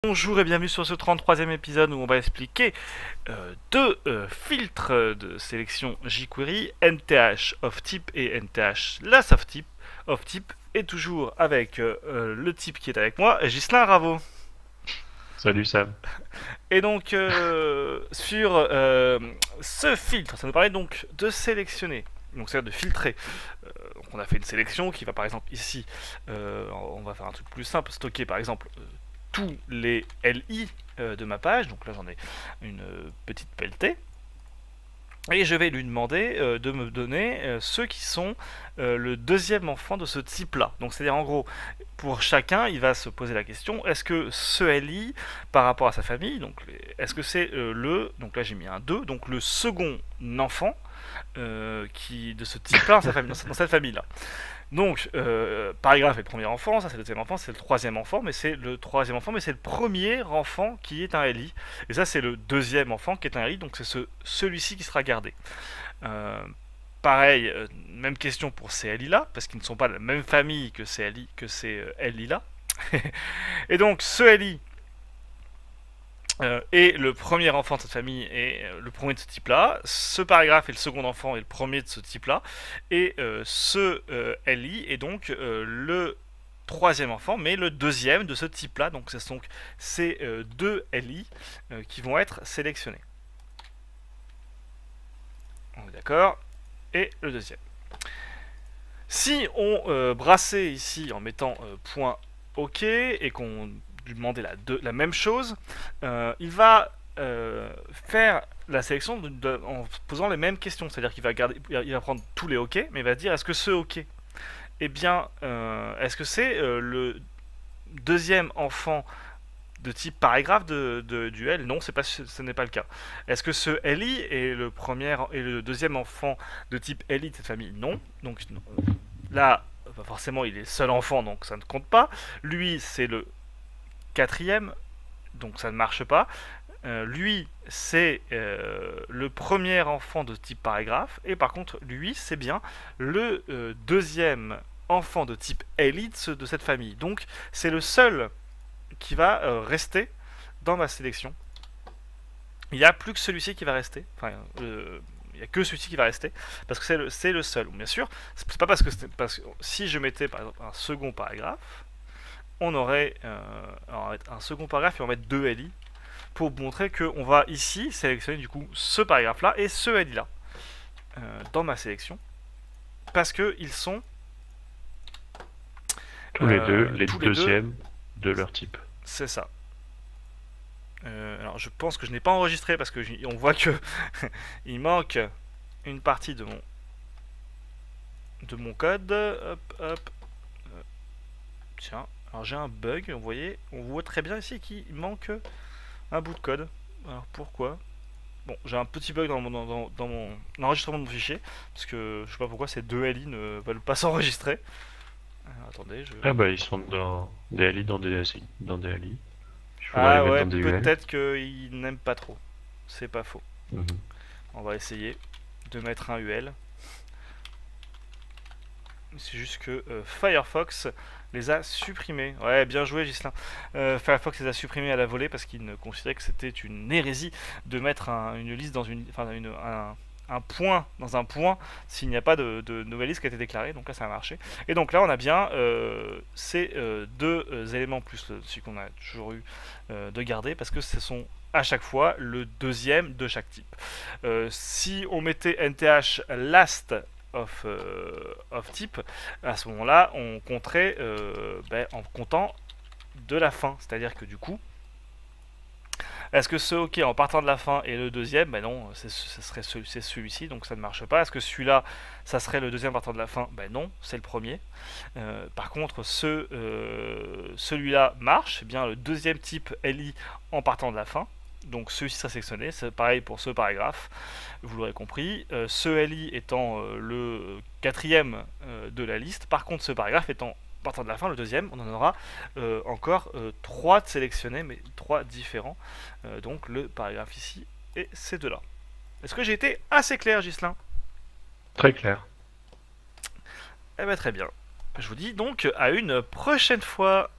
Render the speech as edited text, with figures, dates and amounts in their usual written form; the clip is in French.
Bonjour et bienvenue sur ce 33e épisode où on va expliquer deux filtres de sélection jQuery, NTH off type et NTH last off type, et toujours avec le type qui est avec moi, Ghislain Raveau. Salut Sam. Et donc sur ce filtre, ça nous permet donc de sélectionner, donc c'est-à-dire de filtrer. Donc on a fait une sélection qui va par exemple ici, on va faire un truc plus simple, stocker par exemple tous les LI de ma page, donc là j'en ai une petite pelletée, et je vais lui demander de me donner ceux qui sont le deuxième enfant de ce type-là. Donc c'est-à-dire en gros, pour chacun, il va se poser la question, est-ce que ce LI, par rapport à sa famille, donc est-ce que c'est donc là j'ai mis un 2, donc le second enfant de ce type-là dans cette famille-là. Donc, paragraphe est le premier enfant, ça c'est le deuxième enfant, c'est le troisième enfant, mais c'est le troisième enfant, mais c'est le premier enfant qui est un LI. Et ça c'est le deuxième enfant qui est un LI, donc c'est celui-ci qui sera gardé. Euh, Pareil, même question pour ces LI là, parce qu'ils ne sont pas de la même famille que ces LI là. Et donc ce LI et le premier enfant de cette famille est le premier de ce type-là. Ce paragraphe est le second enfant et le premier de ce type-là. Et ce LI est donc le troisième enfant, mais le deuxième de ce type-là. Donc ce sont ces deux LI qui vont être sélectionnés. On est d'accord. Et le deuxième. Si on brassait ici en mettant point OK et qu'on lui demandait la même chose, il va faire la sélection en posant les mêmes questions. C'est-à-dire qu'il va prendre tous les OK, mais il va dire est-ce que ce OK, eh bien, est-ce que c'est le deuxième enfant de type paragraphe du L? Non, ce n'est pas le cas. Est-ce que ce LI est le deuxième enfant de type LI de cette famille? Non. Donc là, forcément, il est seul enfant, donc ça ne compte pas. Lui, c'est le quatrième, donc ça ne marche pas. Lui, c'est le premier enfant de type paragraphe, et par contre, lui, c'est bien le deuxième enfant de type élite de cette famille. Donc, c'est le seul qui va rester dans ma sélection. Il n'y a plus que celui-ci qui va rester. Enfin, il n'y a que celui-ci qui va rester parce que c'est le seul. Bien sûr, c'est pas parce que si je mettais par exemple un second paragraphe, on aurait un second paragraphe et on va mettre deux LI pour montrer qu'on va ici sélectionner du coup ce paragraphe là et ce LI là dans ma sélection parce que ils sont Tous les deux les tous les deux. deuxièmes de leur type. C'est ça. Alors je pense que je n'ai pas enregistré parce que on voit que il manque une partie de mon code. Hop, hop. Tiens, alors j'ai un bug. Vous voyez, on voit très bien ici qu'il manque un bout de code. Alors pourquoi? Bon, j'ai un petit bug dans mon enregistrement de mon fichier parce que je sais pas pourquoi ces deux LI ne veulent pas s'enregistrer. Attendez, je. Ah bah ils sont dans des LI, dans des LI. Il faudra les Ah mettre ouais, dans des UL. peut-être qu'ils n'aiment pas trop. C'est pas faux. Mhm. On va essayer de mettre un UL. C'est juste que Firefox les a supprimés. Ouais, bien joué, Gislain. Firefox les a supprimés à la volée parce qu'il ne considérait que c'était une hérésie de mettre une liste dans un point dans un point s'il n'y a pas de nouvelle liste qui a été déclarée. Donc là, ça a marché. Et donc là, on a bien ces deux éléments plus celui qu'on a toujours eu de garder parce que ce sont à chaque fois le deuxième de chaque type. Si on mettait NTH last of type, à ce moment-là, on compterait en comptant de la fin. C'est-à-dire que du coup, est-ce que ce OK en partant de la fin est le deuxième? Ben non, c'est celui-ci, donc ça ne marche pas. Est-ce que celui-là, ça serait le deuxième partant de la fin? Ben non, c'est le premier. Par contre, celui-là marche, c'est bien le deuxième type LI en partant de la fin. Donc celui-ci sera sélectionné, c'est pareil pour ce paragraphe, vous l'aurez compris. Ce LI étant le quatrième de la liste, par contre ce paragraphe étant partant de la fin, le deuxième, on en aura encore trois de sélectionnés, mais trois différents. Donc le paragraphe ici et ces deux-là. Est-ce que j'ai été assez clair, Ghislain? Très clair. Eh bien très bien. Je vous dis donc à une prochaine fois.